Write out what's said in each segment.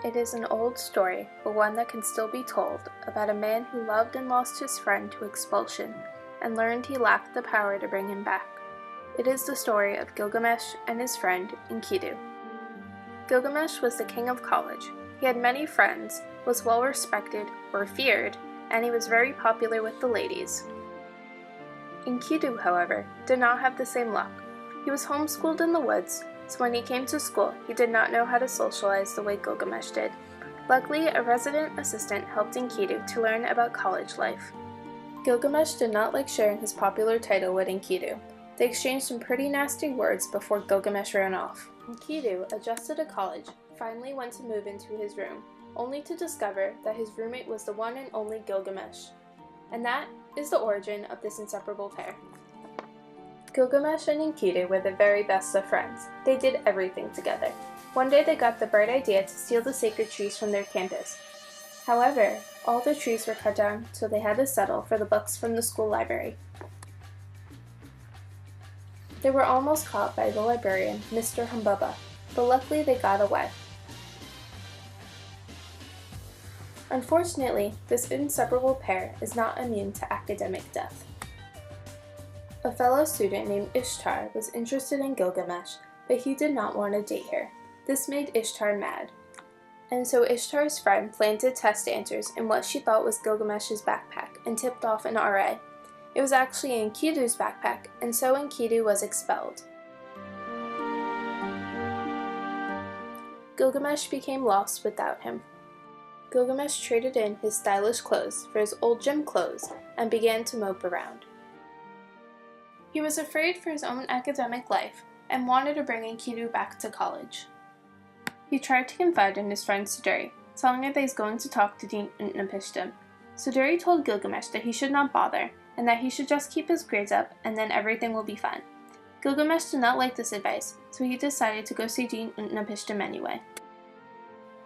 It is an old story, but one that can still be told, about a man who loved and lost his friend to expulsion, and learned he lacked the power to bring him back. It is the story of Gilgamesh and his friend Enkidu. Gilgamesh was the king of college. He had many friends, was well respected, or feared, and he was very popular with the ladies. Enkidu, however, did not have the same luck. He was homeschooled in the woods, so when he came to school, he did not know how to socialize the way Gilgamesh did. Luckily, a resident assistant helped Enkidu to learn about college life. Gilgamesh did not like sharing his popular title with Enkidu. They exchanged some pretty nasty words before Gilgamesh ran off. Enkidu, adjusted to college, finally went to move into his room, only to discover that his roommate was the one and only Gilgamesh. And that is the origin of this inseparable pair. Gilgamesh and Enkidu were the very best of friends. They did everything together. One day they got the bright idea to steal the sacred trees from their campus. However, all the trees were cut down, so they had to settle for the books from the school library. They were almost caught by the librarian, Mr. Humbaba, but luckily they got away. Unfortunately, this inseparable pair is not immune to academic death. A fellow student named Ishtar was interested in Gilgamesh, but he did not want to date her. This made Ishtar mad. And so Ishtar's friend planted test answers in what she thought was Gilgamesh's backpack and tipped off an RA. It was actually Enkidu's backpack, and so Enkidu was expelled. Gilgamesh became lost without him. Gilgamesh traded in his stylish clothes for his old gym clothes and began to mope around. He was afraid for his own academic life and wanted to bring Enkidu back to college. He tried to confide in his friend Suduri, telling her that he's going to talk to Dean Utnapishtim. Suduri told Gilgamesh that he should not bother, and that he should just keep his grades up and then everything will be fine. Gilgamesh did not like this advice, so he decided to go see Dean Utnapishtim anyway.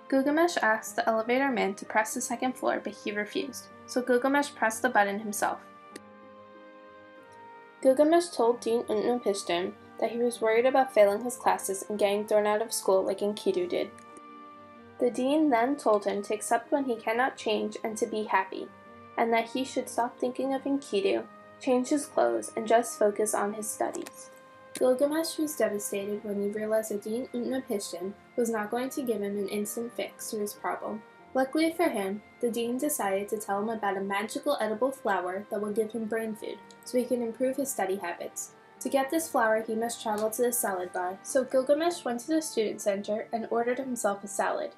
Gilgamesh asked the elevator man to press the second floor, but he refused, so Gilgamesh pressed the button himself. Gilgamesh told Dean Utnapishtim that he was worried about failing his classes and getting thrown out of school like Enkidu did. The dean then told him to accept when he cannot change and to be happy, and that he should stop thinking of Enkidu, change his clothes, and just focus on his studies. Gilgamesh was devastated when he realized that Dean Utnapishtim was not going to give him an instant fix to his problem. Luckily for him, the dean decided to tell him about a magical edible flower that would give him brain food, so he can improve his study habits. To get this flower, he must travel to the salad bar, so Gilgamesh went to the student center and ordered himself a salad.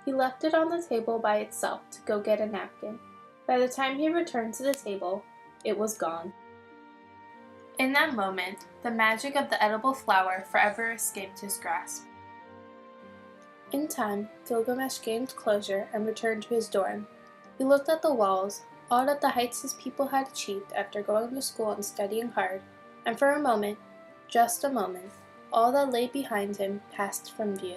He left it on the table by itself to go get a napkin. By the time he returned to the table, it was gone. In that moment, the magic of the edible flower forever escaped his grasp. In time, Gilgamesh gained closure and returned to his dorm. He looked at the walls, awed at the heights his people had achieved after going to school and studying hard, and for a moment, just a moment, all that lay behind him passed from view.